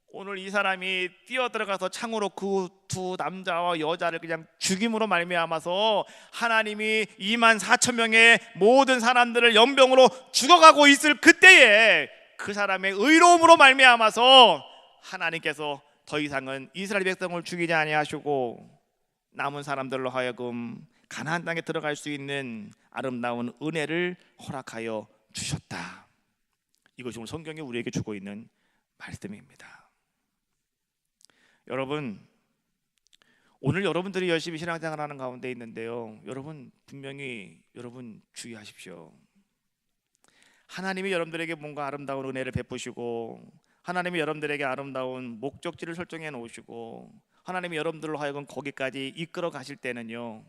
오늘 이 사람이 뛰어들어가서 창으로 그 두 남자와 여자를 그냥 죽임으로 말미암아서 하나님이 24,000명의 모든 사람들을 연병으로 죽어가고 있을 그때에 그 사람의 의로움으로 말미암아서 하나님께서 더 이상은 이스라엘 백성을 죽이지 아니하시고 남은 사람들로 하여금 가나안 땅에 들어갈 수 있는 아름다운 은혜를 허락하여 주셨다. 이것이 오늘 성경이 우리에게 주고 있는 말씀입니다. 여러분, 오늘 여러분들이 열심히 신앙생활 하는 가운데 있는데요, 여러분 분명히 여러분 주의하십시오. 하나님이 여러분들에게 뭔가 아름다운 은혜를 베푸시고, 하나님이 여러분들에게 아름다운 목적지를 설정해 놓으시고, 하나님이 여러분들로 하여금 거기까지 이끌어 가실 때는요,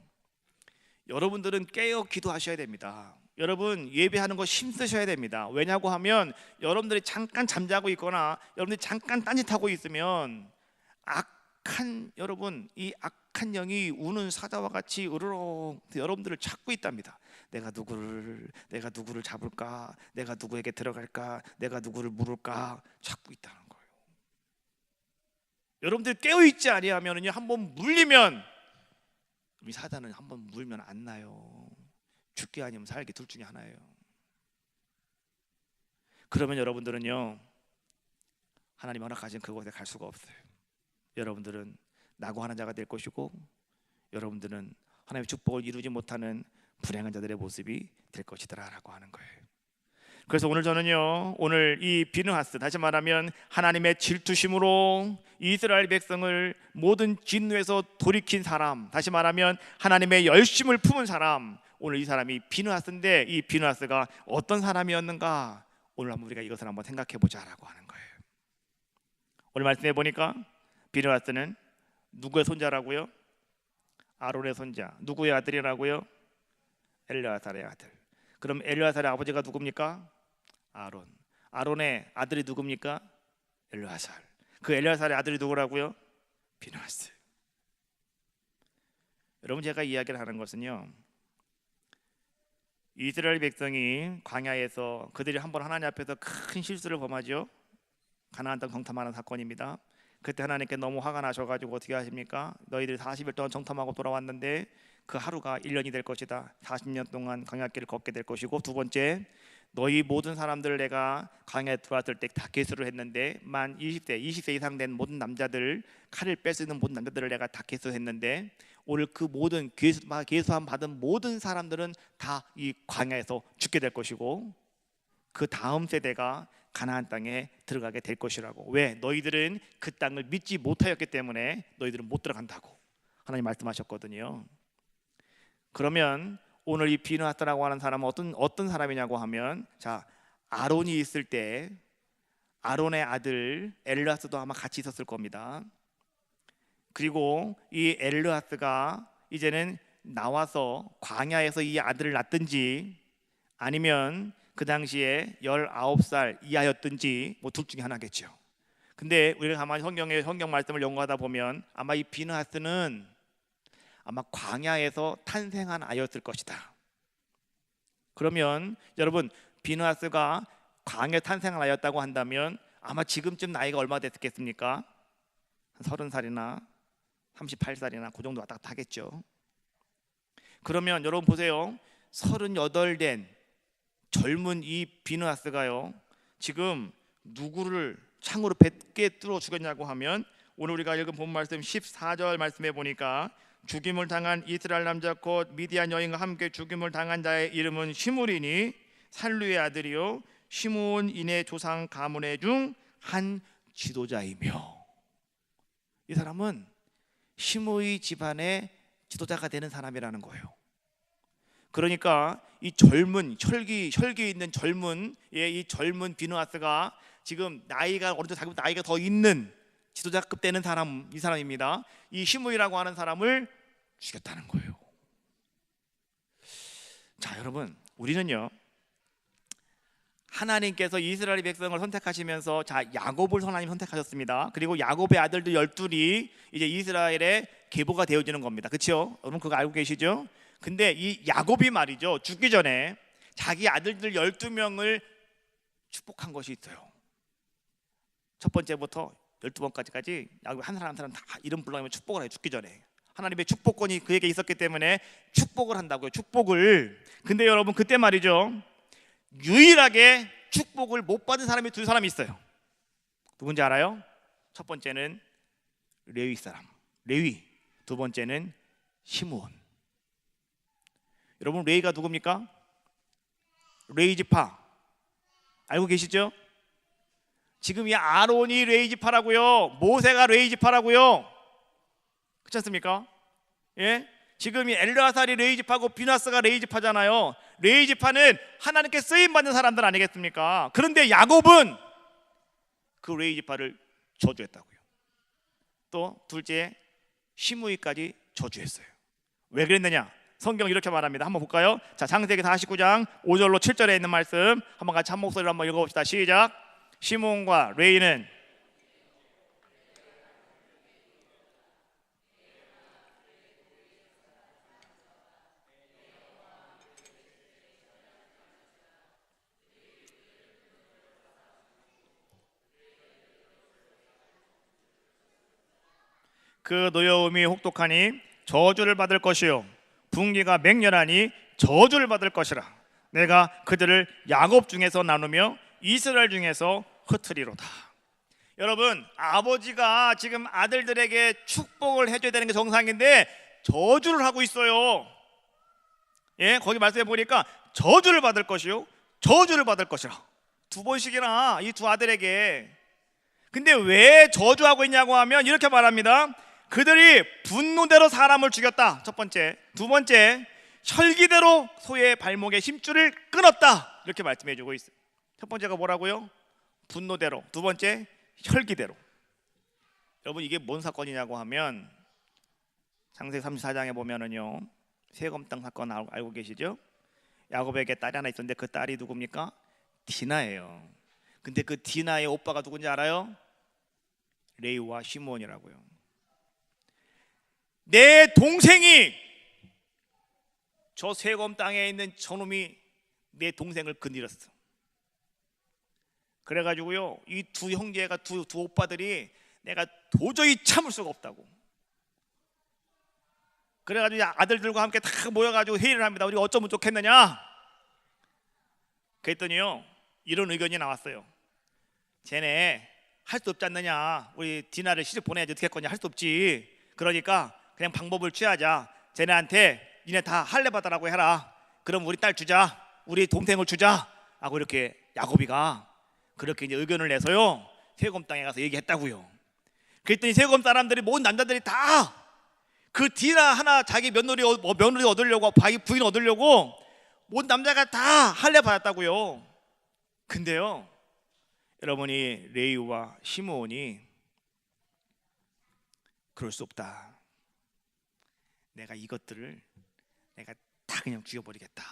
여러분들은 깨어 기도하셔야 됩니다. 여러분 예배하는 거 힘쓰셔야 됩니다. 왜냐고 하면 여러분들이 잠깐 잠자고 있거나 여러분들이 잠깐 딴짓하고 있으면 이 악한 영이 우는 사자와 같이 으르렁 여러분들을 찾고 있답니다. 내가 누구를 잡을까? 내가 누구에게 들어갈까? 내가 누구를 물을까? 찾고 있다는 거예요. 여러분들이 깨어있지 아니하면요, 한번 물리면, 이 사자는 한번 물면 안 나요. 죽기 아니면 살기 둘 중에 하나예요. 그러면 여러분들은요, 하나님 허락하신 그곳에 갈 수가 없어요. 여러분들은 낙오하는 자가 될 것이고, 여러분들은 하나님의 축복을 이루지 못하는 불행한 자들의 모습이 될 것이더라라고 하는 거예요. 그래서 오늘 저는요, 오늘 이 비느하스, 다시 말하면 하나님의 질투심으로 이스라엘 백성을 모든 진노에서 돌이킨 사람, 다시 말하면 하나님의 열심을 품은 사람, 오늘 이 사람이 비느하스인데, 이 비느하스가 어떤 사람이었는가, 오늘 한번 우리가 이것을 한번 생각해 보자라고 하는 거예요. 오늘 말씀해 보니까 비느하스는 누구의 손자라고요? 아론의 손자. 누구의 아들이라고요? 엘르아살의 아들. 그럼 엘르아살의 아버지가 누굽니까? 아론. 아론의 아들이 누굽니까? 엘르아살. 그 엘르아살의 아들이 누구라고요? 비느하스. 여러분, 제가 이야기를 하는 것은요, 이스라엘 백성이 광야에서 그들이 한번 하나님 앞에서 큰 실수를 범하죠. 가나안 땅 정탐하는 사건입니다. 그때 하나님께 너무 화가 나셔가지고 어떻게 하십니까? 너희들이 40일 동안 정탐하고 돌아왔는데 그 하루가 1년이 될 것이다. 40년 동안 광야길을 걷게 될 것이고, 두 번째, 너희 모든 사람들을 내가 광야에 들어왔을 때 다 계수를 했는데 만 20세 이상 된 모든 남자들, 칼을 뺄 수 있는 모든 남자들을 내가 다 계수했는데 오늘 그 모든 계수함 받은 모든 사람들은 다 이 광야에서 죽게 될 것이고, 그 다음 세대가 가나안 땅에 들어가게 될 것이라고. 왜? 너희들은 그 땅을 믿지 못하였기 때문에 너희들은 못 들어간다고 하나님 말씀하셨거든요. 그러면 오늘 이 비느하스라고 하는 사람은 어떤 사람이냐고 하면, 자, 아론이 있을 때 아론의 아들 엘르아스도 아마 같이 있었을 겁니다. 그리고 이 엘르아스가 이제는 나와서 광야에서 이 아들을 낳든지 아니면 그 당시에 19살 이하였든지 뭐 둘 중에 하나겠죠. 근데 우리가 가만히 성경 말씀을 연구하다 보면 아마 이 비느하스는 아마 광야에서 탄생한 아이였을 것이다. 그러면 여러분, 비느하스가 광야에 탄생한 아이였다고 한다면 아마 지금쯤 나이가 얼마 됐겠습니까? 한 30살이나 38살이나 그 정도 왔다 갔다 하겠죠. 그러면 여러분 보세요. 38 된 젊은 이 비느하스가요, 지금 누구를 창으로 100개 뚫어 죽였냐고 하면, 오늘 우리가 읽은 본 말씀 14절 말씀해 보니까 죽임을 당한 이스라엘 남자 곧 미디안 여인과 함께 죽임을 당한 자의 이름은 시므리니 살루의 아들이요 시므온인의 조상 가문의 중 한 지도자이며, 이 사람은 시므이 집안의 지도자가 되는 사람이라는 거예요. 그러니까 이 젊은 혈기 있는 젊은 이 젊은 비느하스가 지금 나이가 어느 정도 자기 나이가 더 있는 지도자급 되는 사람, 이 사람입니다. 이 시므이라고 하는 사람을 죽였다는 거예요. 자, 여러분, 우리는요, 하나님께서 이스라엘 백성을 선택하시면서 야곱을 하나님 선택하셨습니다. 그리고 야곱의 아들들 12이 이제 이스라엘의 계보가 되어지는 겁니다. 그렇죠? 여러분 그거 알고 계시죠? 근데 이 야곱이 말이죠, 죽기 전에 자기 아들들 12명을 축복한 것이 있어요. 첫 번째부터 12번까지 야곱이 한 사람 한 사람 다 이름 불러가며 축복을 해요. 죽기 전에 하나님의 축복권이 그에게 있었기 때문에 축복을 한다고요. 축복을. 근데 여러분 그때 말이죠, 유일하게 축복을 못 받은 사람이 두 사람이 있어요. 누군지 알아요? 첫 번째는 레위 사람, 레위. 두 번째는 시므온. 여러분 레위가 누굽니까? 레위 지파 알고 계시죠? 지금 이 아론이 레위 지파라고요. 모세가 레위 지파라고요. 그렇지 않습니까? 예? 지금 이 엘르아살이 레위 지파고 비느하스가 레위 지파잖아요. 레위 지파는 하나님께 쓰임 받는 사람들 아니겠습니까? 그런데 야곱은 그 레위 지파를 저주했다고요. 또 둘째 시므이까지 저주했어요. 왜 그랬느냐? 성경 이렇게 말합니다. 한번 볼까요? 자, 창세기 49장 5절로 7절에 있는 말씀 한번 같이 한 목소리로 한번 읽어봅시다. 시작. 시므온과 레위는 그 노여움이 혹독하니 저주를 받을 것이요 분기가 맹렬하니 저주를 받을 것이라. 내가 그들을 야곱 중에서 나누며 이스라엘 중에서 흩으리로다. 여러분, 아버지가 지금 아들들에게 축복을 해줘야 되는 게 정상인데 저주를 하고 있어요. 예, 거기 말씀해 보니까 저주를 받을 것이요 저주를 받을 것이라. 두 번씩이나 이 두 아들에게. 근데 왜 저주하고 있냐고 하면 이렇게 말합니다. 그들이 분노대로 사람을 죽였다. 첫 번째. 두 번째, 혈기대로 소의 발목에 힘줄을 끊었다. 이렇게 말씀해 주고 있어요. 첫 번째가 뭐라고요? 분노대로. 두 번째, 혈기대로. 여러분 이게 뭔 사건이냐고 하면 창세기 34장에 보면은요, 세금 땅 사건 알고 계시죠? 야곱에게 딸이 하나 있었는데 그 딸이 누굽니까? 디나예요. 근데 그 디나의 오빠가 누군지 알아요? 레위와 시므온이라고요. 내 동생이, 저 세금 땅에 있는 저놈이 내 동생을 건드렸어. 그래가지고요, 이 두 형제가 두 오빠들이 내가 도저히 참을 수가 없다고. 그래가지고 아들들과 함께 다 모여가지고 회의를 합니다. 우리가 어쩌면 좋겠느냐? 그랬더니요, 이런 의견이 나왔어요. 쟤네 할 수 없지 않느냐? 우리 디나를 시집 보내야지 어떻게 했거냐? 할 수 없지. 그러니까 그냥 방법을 취하자. 쟤네한테 니네 다 할례 받으라고 해라. 그럼 우리 딸 주자, 우리 동생을 주자 하고 이렇게 야곱이가 그렇게 이제 의견을 내서요, 세금 땅에 가서 얘기했다고요. 그랬더니 세금 사람들이, 모든 남자들이 다 그 디나 하나 자기 며느리 얻으려고, 자기 부인 얻으려고 모든 남자가 다 할례 받았다고요. 근데요, 여러분이 레위와 시므온이 그럴 수 없다. 내가 이것들을 내가 다 그냥 죽여버리겠다.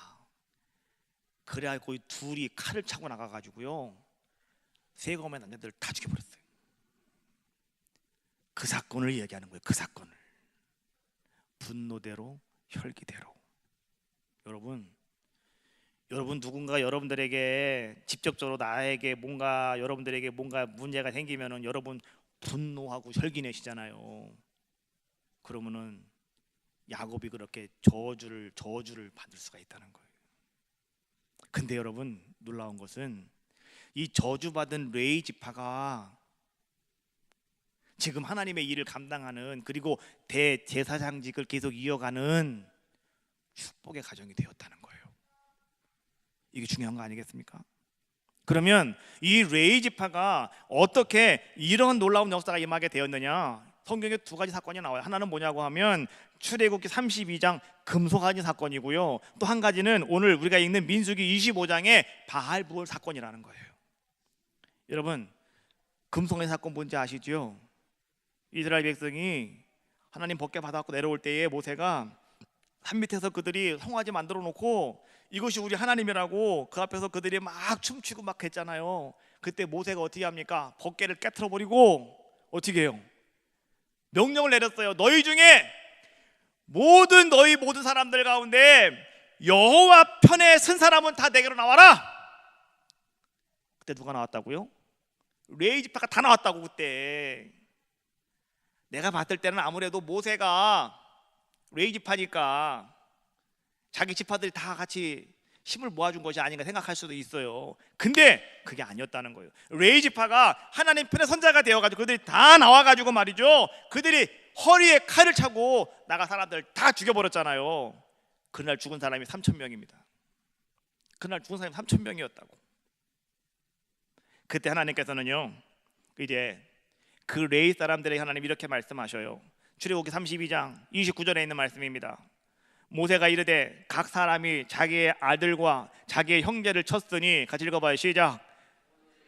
그래가지고 둘이 칼을 차고 나가가지고요, 세검의 남자들을 다 죽여버렸어요. 그 사건을 얘기하는 거예요. 그 사건을. 분노대로 혈기대로. 여러분 여러분 누군가 여러분들에게 직접적으로 나에게 뭔가 여러분들에게 뭔가 문제가 생기면은 여러분 분노하고 혈기 내시잖아요. 그러면은 야곱이 그렇게 저주를 받을 수가 있다는 거예요. 근데 여러분 놀라운 것은 이 저주받은 레위 지파가 지금 하나님의 일을 감당하는, 그리고 대제사장직을 계속 이어가는 축복의 가정이 되었다는 거예요. 이게 중요한 거 아니겠습니까? 그러면 이 레위 지파가 어떻게 이런 놀라운 역사가 임하게 되었느냐? 성경에 두 가지 사건이 나와요. 하나는 뭐냐고 하면 출애굽기 32장 금송아지 사건이고요, 또 한 가지는 오늘 우리가 읽는 민수기 25장의 바알부올 사건이라는 거예요. 여러분, 금송아지 사건 뭔지 아시죠? 이스라엘 백성이 하나님 법궤 받아갖고 내려올 때에 모세가 산 밑에서 그들이 송아지 만들어 놓고 이것이 우리 하나님이라고 그 앞에서 그들이 막 춤추고 막 했잖아요. 그때 모세가 어떻게 합니까? 법궤를 깨트려 버리고 어떻게 해요? 명령을 내렸어요. 너희 중에 너희 모든 사람들 가운데 여호와 편에 선 사람은 다 내게로 나와라. 그때 누가 나왔다고요? 레위 지파가 다 나왔다고. 그때 내가 봤을 때는 아무래도 모세가 레위 지파니까 자기 지파들이 다 같이 힘을 모아준 것이 아닌가 생각할 수도 있어요. 근데 그게 아니었다는 거예요. 레위 지파가 하나님 편의 선자가 되어가지고 그들이 다 나와가지고 말이죠, 그들이 허리에 칼을 차고 나가 사람들 다 죽여버렸잖아요. 그날 죽은 사람이 3,000명입니다. 그날 죽은 사람이 3,000명이었다고. 그때 하나님께서는요, 이제 그 레위 사람들에게 하나님 이렇게 말씀하셔요. 출애굽기 32장 29절에 있는 말씀입니다. 모세가 이르되 각 사람이 자기의 아들과 자기의 형제를 쳤으니, 같이 읽어봐요. 시작.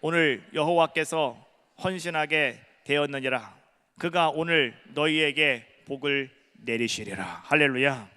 오늘 여호와께서 헌신하게 되었느니라. 그가 오늘 너희에게 복을 내리시리라. 할렐루야.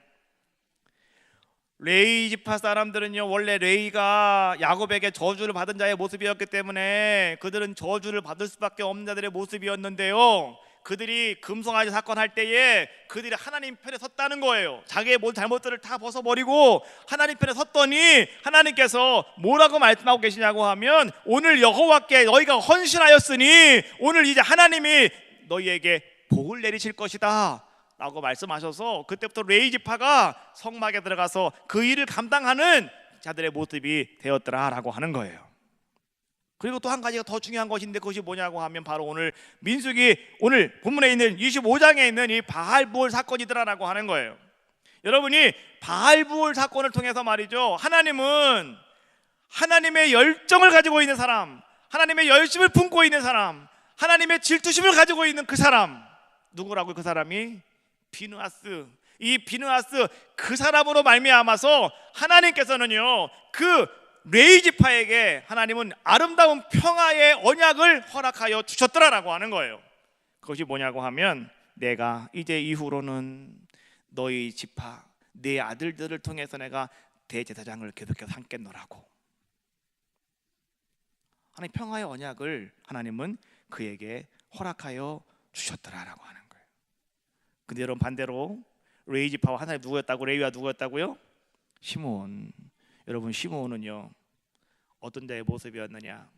레위 지파 사람들은요, 원래 레위가 야곱에게 저주를 받은 자의 모습이었기 때문에 그들은 저주를 받을 수밖에 없는 자들의 모습이었는데요, 그들이 금송아지 사건 할 때에 그들이 하나님 편에 섰다는 거예요. 자기의 모든 잘못들을 다 벗어버리고 하나님 편에 섰더니 하나님께서 뭐라고 말씀하고 계시냐고 하면, 오늘 여호와께 너희가 헌신하였으니 오늘 이제 하나님이 너희에게 복을 내리실 것이다 라고 말씀하셔서, 그때부터 레위 지파가 성막에 들어가서 그 일을 감당하는 자들의 모습이 되었더라라고 하는 거예요. 그리고 또 한 가지가 더 중요한 것인데, 그것이 뭐냐고 하면 바로 오늘 민수기 오늘 본문에 있는 25장에 있는 이 바알부올 사건이더라라고 하는 거예요. 여러분이 바알부올 사건을 통해서 말이죠, 하나님은 하나님의 열정을 가지고 있는 사람, 하나님의 열심을 품고 있는 사람, 하나님의 질투심을 가지고 있는 그 사람, 누구라고요? 그 사람이 비느하스. 이 비느하스, 그 사람으로 말미암아서 하나님께서는요, 그 레위 지파에게 하나님은 아름다운 평화의 언약을 허락하여 주셨더라라고 하는 거예요. 그것이 뭐냐고 하면, 내가 이제 이후로는 너희 지파 네 아들들을 통해서 내가 대제사장을 계속해서 삼겠노라고. 하나님 평화의 언약을 하나님은 그에게 허락하여 주셨더라라고 하는 거예요. 근데 여러분, 반대로 레위 지파와 하나님 누구였다고? 레위가 누구였다고요? 시므온. 여러분, 시므온은요 어떤 자의 모습이었느냐?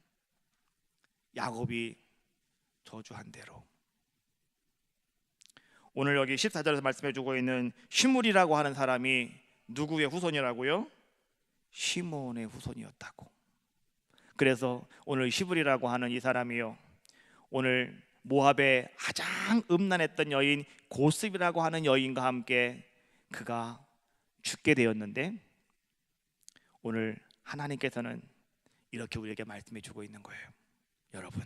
야곱이 저주한 대로. 오늘 여기 14절에서 말씀해주고 있는 시므리라고 하는 사람이 누구의 후손이라고요? 시므온의 후손이었다고. 그래서 오늘 시므리라고 하는 이 사람이요, 오늘 모압의 가장 음란했던 여인 고스비라고 하는 여인과 함께 그가 죽게 되었는데, 오늘 하나님께서는 이렇게 우리에게 말씀해 주고 있는 거예요. 여러분,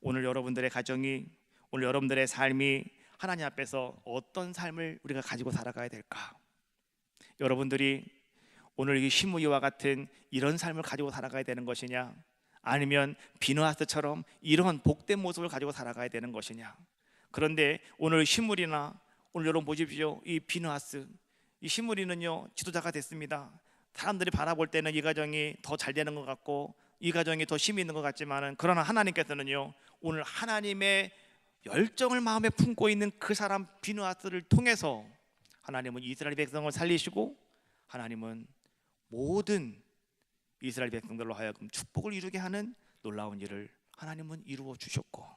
오늘 여러분들의 가정이, 오늘 여러분들의 삶이 하나님 앞에서 어떤 삶을 우리가 가지고 살아가야 될까? 여러분들이 오늘 이 시므리와 같은 이런 삶을 가지고 살아가야 되는 것이냐, 아니면 비느하스처럼 이런 복된 모습을 가지고 살아가야 되는 것이냐? 그런데 오늘 시므리나, 오늘 여러분 보십시오. 이 비느하스, 이 시므리는요 지도자가 됐습니다. 사람들이 바라볼 때는 이 가정이 더 잘 되는 것 같고 이 가정이 더 힘이 있는 것 같지만은, 그러나 하나님께서는요 오늘 하나님의 열정을 마음에 품고 있는 그 사람 비느하스를 통해서 하나님은 이스라엘 백성을 살리시고, 하나님은 모든 이스라엘 백성들로 하여금 축복을 이루게 하는 놀라운 일을 하나님은 이루어 주셨고,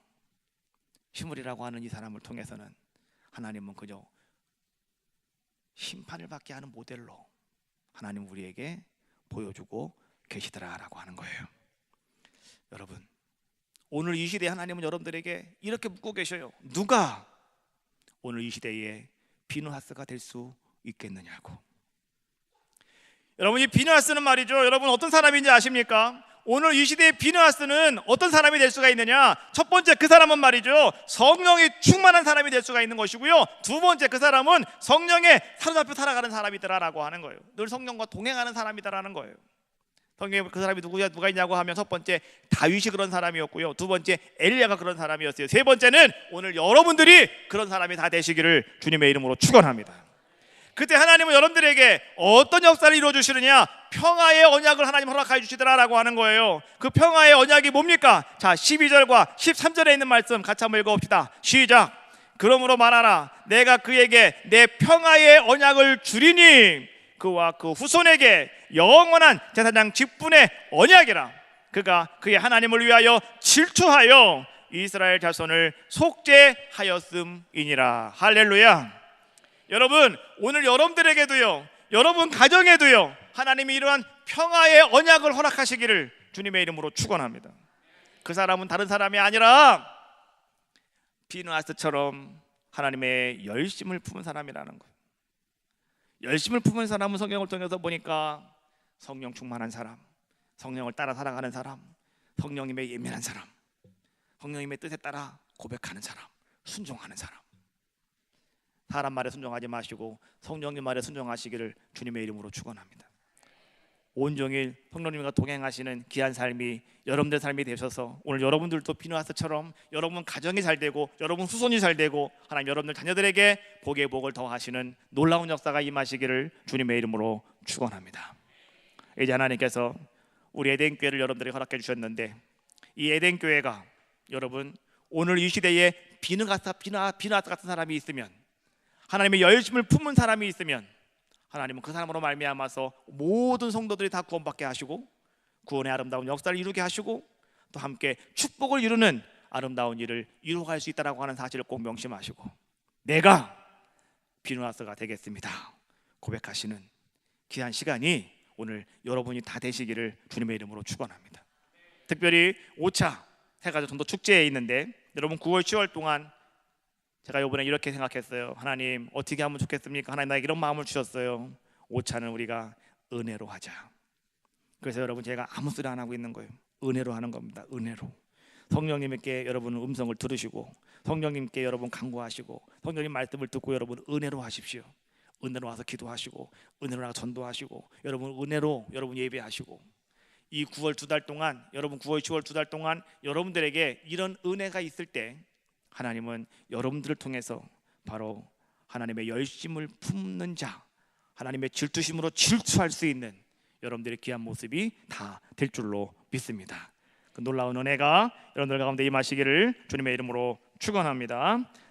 시므리라고 하는 이 사람을 통해서는 하나님은 그저 심판을 받게 하는 모델로 하나님 우리에게 보여주고 계시더라라고 하는 거예요. 여러분, 오늘 이 시대에 하나님은 여러분들에게 이렇게 묻고 계셔요. 누가 오늘 이 시대에 비누하스가 될 수 있겠느냐고. 여러분, 이 비누하스는 말이죠, 여러분 어떤 사람인지 아십니까? 오늘 이 시대의 비누하스는 어떤 사람이 될 수가 있느냐? 첫 번째, 그 사람은 말이죠, 성령이 충만한 사람이 될 수가 있는 것이고요. 두 번째, 그 사람은 성령에 사로잡혀 살아가는 사람이더라라고 하는 거예요. 늘 성령과 동행하는 사람이더라는 거예요. 성경에 그 사람이 누가 있냐고 하면 첫 번째, 다윗이 그런 사람이었고요. 두 번째, 엘리야가 그런 사람이었어요. 세 번째는 오늘 여러분들이 그런 사람이 다 되시기를 주님의 이름으로 축원합니다. 그때 하나님은 여러분들에게 어떤 역사를 이루어 주시느냐? 평화의 언약을 하나님 허락하여 주시더라라고 하는 거예요. 그 평화의 언약이 뭡니까? 자, 12절과 13절에 있는 말씀 같이 한번 읽어봅시다. 시작. 그러므로 말하라, 내가 그에게 내 평화의 언약을 주리니 그와 그 후손에게 영원한 제사장 직분의 언약이라. 그가 그의 하나님을 위하여 질투하여 이스라엘 자손을 속죄하였음이니라. 할렐루야. 여러분, 오늘 여러분들에게도요, 여러분 가정에도요, 하나님이 이러한 평화의 언약을 허락하시기를 주님의 이름으로 축원합니다. 그 사람은 다른 사람이 아니라 비누하스처럼 하나님의 열심을 품은 사람이라는 거예요. 열심을 품은 사람은 성경을 통해서 보니까 성령 충만한 사람, 성령을 따라 살아가는 사람, 성령님의 예민한 사람, 성령님의 뜻에 따라 고백하는 사람, 순종하는 사람. 사람 말에 순종하지 마시고 성령님 말에 순종하시기를 주님의 이름으로 축원합니다. 온종일 성령님과 동행하시는 귀한 삶이 여러분들 삶이 되셔서 오늘 여러분들도 비누하스처럼 여러분 가정이 잘 되고 여러분 후손이 잘 되고 하나님 여러분들 자녀들에게 복의 복을 더하시는 놀라운 역사가 임하시기를 주님의 이름으로 축원합니다. 이제 하나님께서 우리 에덴 교회를 여러분들이 허락해 주셨는데, 이 에덴 교회가 여러분 오늘 이 시대에 비누하스 같은 사람이 있으면, 하나님의 열심을 품은 사람이 있으면 하나님은 그 사람으로 말미암아서 모든 성도들이 다 구원받게 하시고 구원의 아름다운 역사를 이루게 하시고 또 함께 축복을 이루는 아름다운 일을 이루어갈 수 있다라고 하는 사실을 꼭 명심하시고, 내가 비누하스가 되겠습니다 고백하시는 귀한 시간이 오늘 여러분이 다 되시기를 주님의 이름으로 축원합니다. 특별히 5차 해가지고 전도 축제에 있는데, 여러분 9월 10월 동안 제가 이번에 이렇게 생각했어요. 하나님 어떻게 하면 좋겠습니까? 하나님 나에게 이런 마음을 주셨어요. 5차는 우리가 은혜로 하자. 그래서 여러분 제가 아무 소리 안 하고 있는 거예요. 은혜로 하는 겁니다. 은혜로. 성령님께 여러분 음성을 들으시고 성령님께 여러분 간구하시고 성령님 말씀을 듣고 여러분 은혜로 하십시오. 은혜로 와서 기도하시고 은혜로 와서 전도하시고 여러분 은혜로 여러분 예배하시고, 이 9월 2달 동안 여러분 9월 10월 2달 동안 여러분들에게 이런 은혜가 있을 때 하나님은 여러분들을 통해서 바로 하나님의 열심을 품는 자, 하나님의 질투심으로 질투할 수 있는 여러분들의 귀한 모습이 다 될 줄로 믿습니다. 그 놀라운 은혜가 여러분들 가운데 임하시기를 주님의 이름으로 축원합니다.